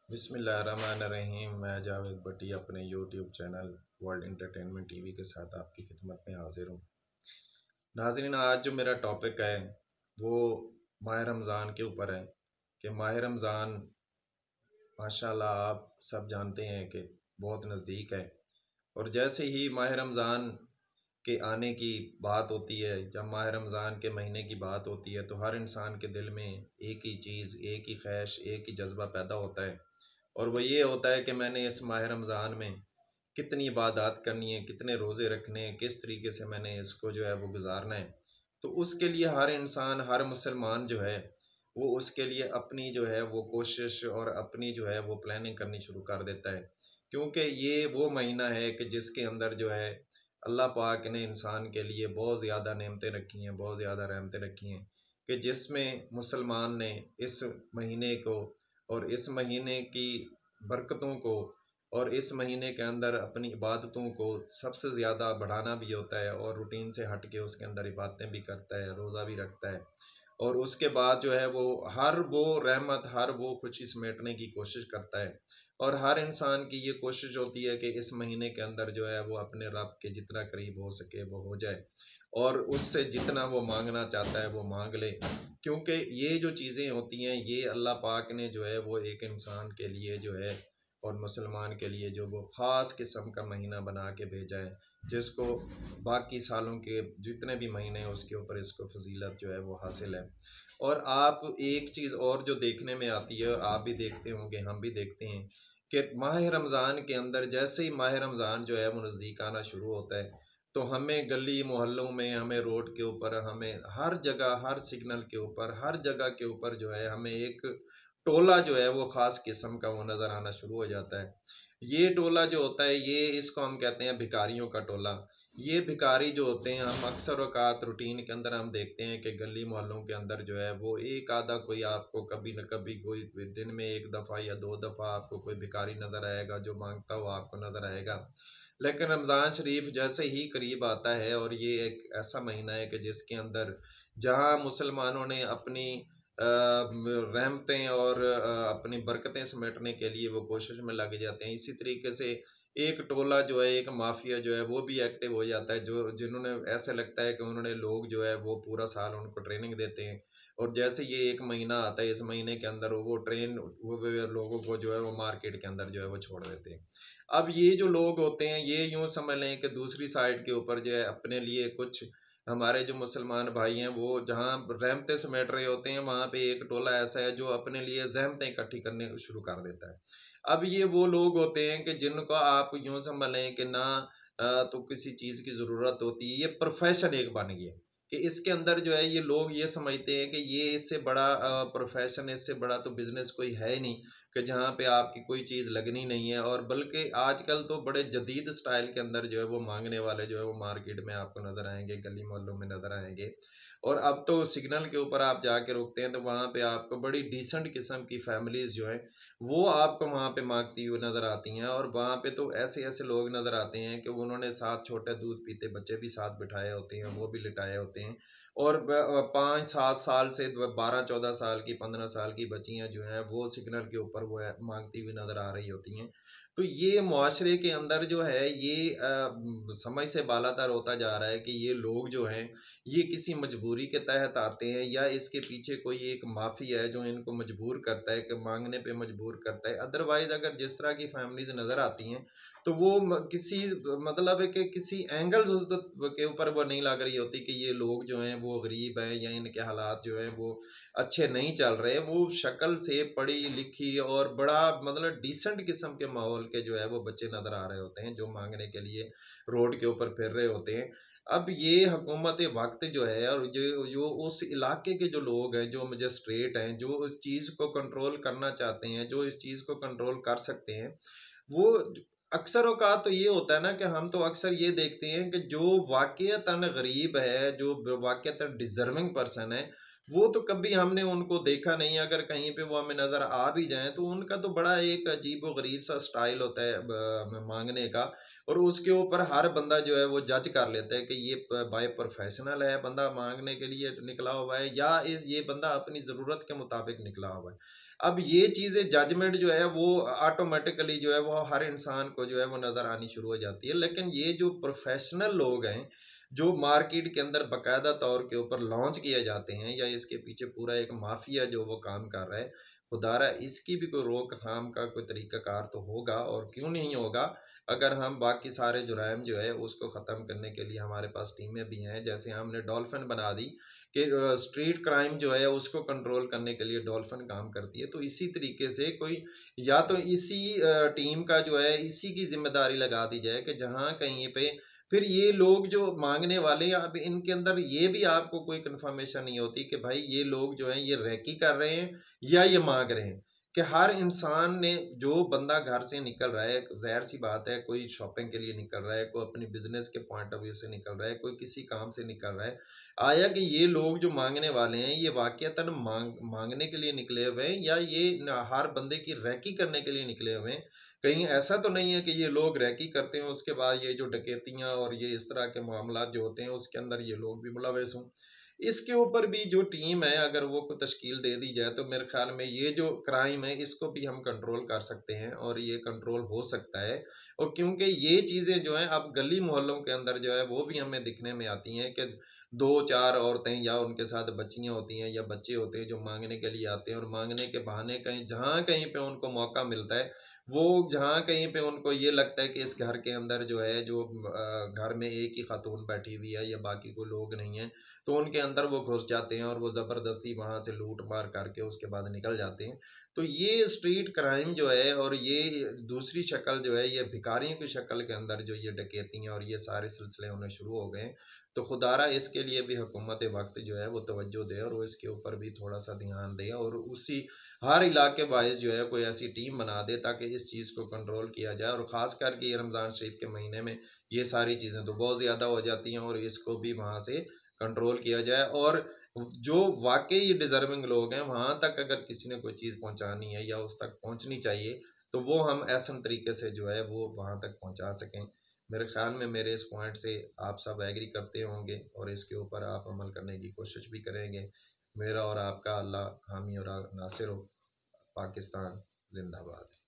बिस्मिल्लाहिर्रहमानिर्रहीम। मैं जावेद भट्टी अपने YouTube channel world entertainment TV के साथ आपकी खिदमत में हाजिर हूँ। नाज़रीन, आज जो मेरा टॉपिक है वो माह रमज़ान के ऊपर है कि माह रमज़ान माशाल्लाह आप सब जानते हैं कि बहुत नज़दीक है। और जैसे ही माह रमज़ान के आने की बात होती है, जब माह रमज़ान के महीने की बात होती है, तो हर इंसान के दिल में एक ही चीज़, एक ही ख्वाहिश, एक ही जज्बा पैदा होता है। और वो ये होता है कि मैंने इस माह रमज़ान में कितनी इबादत करनी है, कितने रोज़े रखने हैं, किस तरीके से मैंने इसको जो है वो गुजारना है। तो उसके लिए हर इंसान, हर मुसलमान जो है वो उसके लिए अपनी जो है वो कोशिश और अपनी जो है वो प्लानिंग करनी शुरू कर देता है। क्योंकि ये वो महीना है कि जिसके अंदर जो है अल्लाह पाक ने इंसान के लिए बहुत ज़्यादा नेमतें रखी हैं, बहुत ज़्यादा रहमतें रखी हैं कि जिसमें मुसलमान ने इस महीने को और इस महीने की बरकतों को और इस महीने के अंदर अपनी इबादतों को सबसे ज़्यादा बढ़ाना भी होता है और रूटीन से हट के उसके अंदर इबादतें भी करता है, रोज़ा भी रखता है। और उसके बाद जो है वो हर वो रहमत, हर वो खुशी समेटने की कोशिश करता है। और हर इंसान की ये कोशिश होती है कि इस महीने के अंदर जो है वो अपने रब के जितना करीब हो सके वो हो जाए और उससे जितना वो मांगना चाहता है वो मांग ले। क्योंकि ये जो चीज़ें होती हैं ये अल्लाह पाक ने जो है वो एक इंसान के लिए जो है और मुसलमान के लिए जो वो ख़ास किस्म का महीना बना के भेजा है, जिसको बाकी सालों के जितने भी महीने हैं उसके ऊपर इसको फजीलत जो है वो हासिल है। और आप एक चीज़ और जो देखने में आती है, आप भी देखते होंगे, हम भी देखते हैं कि माह रमज़ान के अंदर जैसे ही माह रमज़ान जो है वो नज़दीक आना शुरू होता है, तो हमें गली मोहल्लों में, हमें रोड के ऊपर, हमें हर जगह, हर सिग्नल के ऊपर, हर जगह के ऊपर जो है हमें एक टोला जो है वो ख़ास किस्म का वो नज़र आना शुरू हो जाता है। ये टोला जो होता है ये इसको हम कहते हैं भिखारियों का टोला। ये भिखारी जो होते हैं हम अक्सर औक़ात रूटीन के अंदर हम देखते हैं कि गली मोहल्लों के अंदर जो है वो एक आधा कोई आपको कभी न कभी कोई दिन में 1 दफ़ा या 2 दफ़ा आपको कोई भिखारी नज़र आएगा जो माँगता हुआ आपको नज़र आएगा। लेकिन रमज़ान शरीफ जैसे ही करीब आता है और ये एक ऐसा महीना है कि जिसके अंदर जहाँ मुसलमानों ने अपनी रहमतें और अपनी बरकतें समेटने के लिए वो कोशिश में लग जाते हैं। इसी तरीके से एक टोला जो है, एक माफिया जो है वो भी एक्टिव हो जाता है, जो जिन्होंने ऐसा लगता है कि उन्होंने लोग जो है वो पूरा साल उनको ट्रेनिंग देते हैं और जैसे ये एक महीना आता है, इस महीने के अंदर वो लोगों को जो है वो मार्केट के अंदर जो है वो छोड़ देते हैं। अब ये जो लोग होते हैं ये यूँ समझ लें कि दूसरी साइड के ऊपर जो है अपने लिए कुछ हमारे जो मुसलमान भाई हैं वो जहाँ रहमतें समेट रहे होते हैं वहाँ पे एक टोला ऐसा है जो अपने लिए ज़हमतें इकट्ठी करने शुरू कर देता है। अब ये वो लोग होते हैं कि जिनको आप यूँ समझ लें कि ना तो किसी चीज़ की ज़रूरत होती है, ये प्रोफ़ेशन एक बन गया कि इसके अंदर जो है ये लोग ये समझते हैं कि ये इससे बड़ा प्रोफ़ेशन, इससे बड़ा तो बिज़नेस कोई है ही नहीं कि जहाँ पे आपकी कोई चीज़ लगनी नहीं है। और बल्कि आजकल तो बड़े जदीद स्टाइल के अंदर जो है वो माँगने वाले जो है वो मार्केट में आपको नज़र आएँगे, गली मोहल्लों में नज़र आएँगे। और अब तो सिग्नल के ऊपर आप जाके रुकते हैं तो वहाँ पे आपको बड़ी डिसेंट किस्म की फैमिलीज़ जो हैं वो आपको वहाँ पे माँगती हुई नज़र आती हैं। और वहाँ पे तो ऐसे-ऐसे लोग नज़र आते हैं कि उन्होंने साथ छोटे दूध पीते बच्चे भी साथ बिठाए होते हैं, वो भी लिटाए होते हैं। और 5-7 साल से 12-14 साल की, 15 साल की बच्चियाँ जो हैं वो सिग्नल के ऊपर वो है माँगती हुई नज़र आ रही होती हैं। तो ये मुआशरे के अंदर जो है ये समय से बालातर होता जा रहा है कि ये लोग जो हैं ये किसी मजबूरी के तहत आते हैं या इसके पीछे कोई एक माफिया है जो इनको मजबूर करता है कि मांगने पे मजबूर करता है। अदरवाइज अगर जिस तरह की फैमिलीज नज़र आती हैं तो वो किसी मतलब है कि किसी एंगल के ऊपर वो नहीं लग रही होती कि ये लोग जो हैं वो गरीब हैं या इनके हालात जो हैं वो अच्छे नहीं चल रहे। वो शक्ल से पढ़ी लिखी और बड़ा मतलब डिसेंट किस्म के माहौल के जो है वो बच्चे नज़र आ रहे होते हैं जो मांगने के लिए रोड के ऊपर फिर रहे होते हैं। अब ये हुकूमत वक्त जो है और जो जो उस इलाके के जो लोग हैं, जो मजिस्ट्रेट हैं, जो उस चीज़ को कंट्रोल करना चाहते हैं, जो इस चीज़ को कंट्रोल कर सकते हैं, वो अक्सर औकात तो ये होता है ना कि हम तो अक्सर ये देखते हैं कि जो वाक़ईतन गरीब है, जो वाक़ईतन डिज़र्विंग पर्सन है, वो तो कभी हमने उनको देखा नहीं। अगर कहीं पे वो हमें नज़र आ भी जाएँ, तो उनका तो बड़ा एक अजीब-ओ-गरीब सा स्टाइल होता है माँगने का। और उसके ऊपर हर बंदा जो है वो जज कर लेता है कि ये बाय प्रोफेशनल है बंदा मांगने के लिए निकला हुआ है या ये बंदा अपनी ज़रूरत के मुताबिक निकला हुआ है। अब ये चीज़ें जजमेंट जो है वो ऑटोमेटिकली जो है वो हर इंसान को जो है वो नज़र आनी शुरू हो जाती है। लेकिन ये जो प्रोफेशनल लोग हैं, जो मार्केट के अंदर बाकायदा तौर के ऊपर लॉन्च किए जाते हैं, या इसके पीछे पूरा एक माफिया जो वो काम कर रहा है, खुदारा इसकी भी कोई रोकथाम का कोई तरीकाकार तो होगा, और क्यों नहीं होगा। अगर हम बाकी सारे जुराइम जो है उसको ख़त्म करने के लिए हमारे पास टीमें भी हैं, जैसे हमने डॉल्फिन बना दी कि स्ट्रीट क्राइम जो है उसको कंट्रोल करने के लिए डॉल्फिन काम करती है। तो इसी तरीके से कोई, या तो इसी टीम का जो है इसी की जिम्मेदारी लगा दी जाए कि जहाँ कहीं पे फिर ये लोग जो मांगने वाले, अब इनके अंदर ये भी आपको कोई कंफर्मेशन नहीं होती कि भाई ये लोग जो हैं ये रैकी कर रहे हैं या ये मांग रहे हैं। कि हर इंसान ने, जो बंदा घर से निकल रहा है, जाहिर सी बात है, कोई शॉपिंग के लिए निकल रहा है, कोई अपनी बिजनेस के पॉइंट ऑफ व्यू से निकल रहा है, कोई किसी काम से निकल रहा है। आया कि ये लोग जो मांगने वाले हैं ये वाकईतन मांगने के लिए निकले हुए हैं, या ये हर बंदे की रैकी करने के लिए निकले हुए हैं। कहीं ऐसा तो नहीं है कि ये लोग रैकी करते हैं उसके बाद ये जो डकैतियां और ये इस तरह के मामला जो होते हैं उसके अंदर ये लोग भी मुलविस हों। इसके ऊपर भी जो टीम है अगर वो को तश्कील दे दी जाए तो मेरे ख्याल में ये जो क्राइम है इसको भी हम कंट्रोल कर सकते हैं, और ये कंट्रोल हो सकता है। और क्योंकि ये चीज़ें जो हैं अब गली मोहल्लों के अंदर जो है वो भी हमें दिखने में आती हैं कि दो चार औरतें या उनके साथ बच्चियां होती हैं या बच्चे होते हैं जो मांगने के लिए आते हैं, और मांगने के बहाने कहीं जहाँ कहीं पे उनको मौका मिलता है, वो जहाँ कहीं पे उनको ये लगता है कि इस घर के अंदर जो है जो घर में एक ही खातून बैठी हुई है या बाकी कोई लोग नहीं है, तो उनके अंदर वो घुस जाते हैं और वो ज़बरदस्ती वहाँ से लूट मार करके उसके बाद निकल जाते हैं। तो ये स्ट्रीट क्राइम जो है, और ये दूसरी शक्ल जो है, ये भिखारियों की शक्ल के अंदर जो ये डकैतियाँ और ये सारे सिलसिले होने शुरू हो गए हैं। तो खुदारा इसके लिए भी हुकूमत वक्त जो है वो तवज्जो दे, और वो इसके ऊपर भी थोड़ा सा ध्यान दे, और उसी हर इलाके वाइज जो है कोई ऐसी टीम बना दे ताकि इस चीज़ को कंट्रोल किया जाए। और ख़ास करके ये रमज़ान शरीफ के महीने में ये सारी चीज़ें तो बहुत ज़्यादा हो जाती हैं, और इसको भी वहाँ से कंट्रोल किया जाए। और जो वाकई डिज़र्विंग लोग हैं वहाँ तक अगर किसी ने कोई चीज़ पहुँचानी है या उस तक पहुँचनी चाहिए, तो वो हम ऐसा तरीके से जो है वो वहाँ तक पहुँचा सकें। मेरे ख्याल में मेरे इस पॉइंट से आप सब एग्री करते होंगे, और इसके ऊपर आप अमल करने की कोशिश भी करेंगे। मेरा और आपका अल्लाह हामी और नासिर हो। पाकिस्तान जिंदाबाद।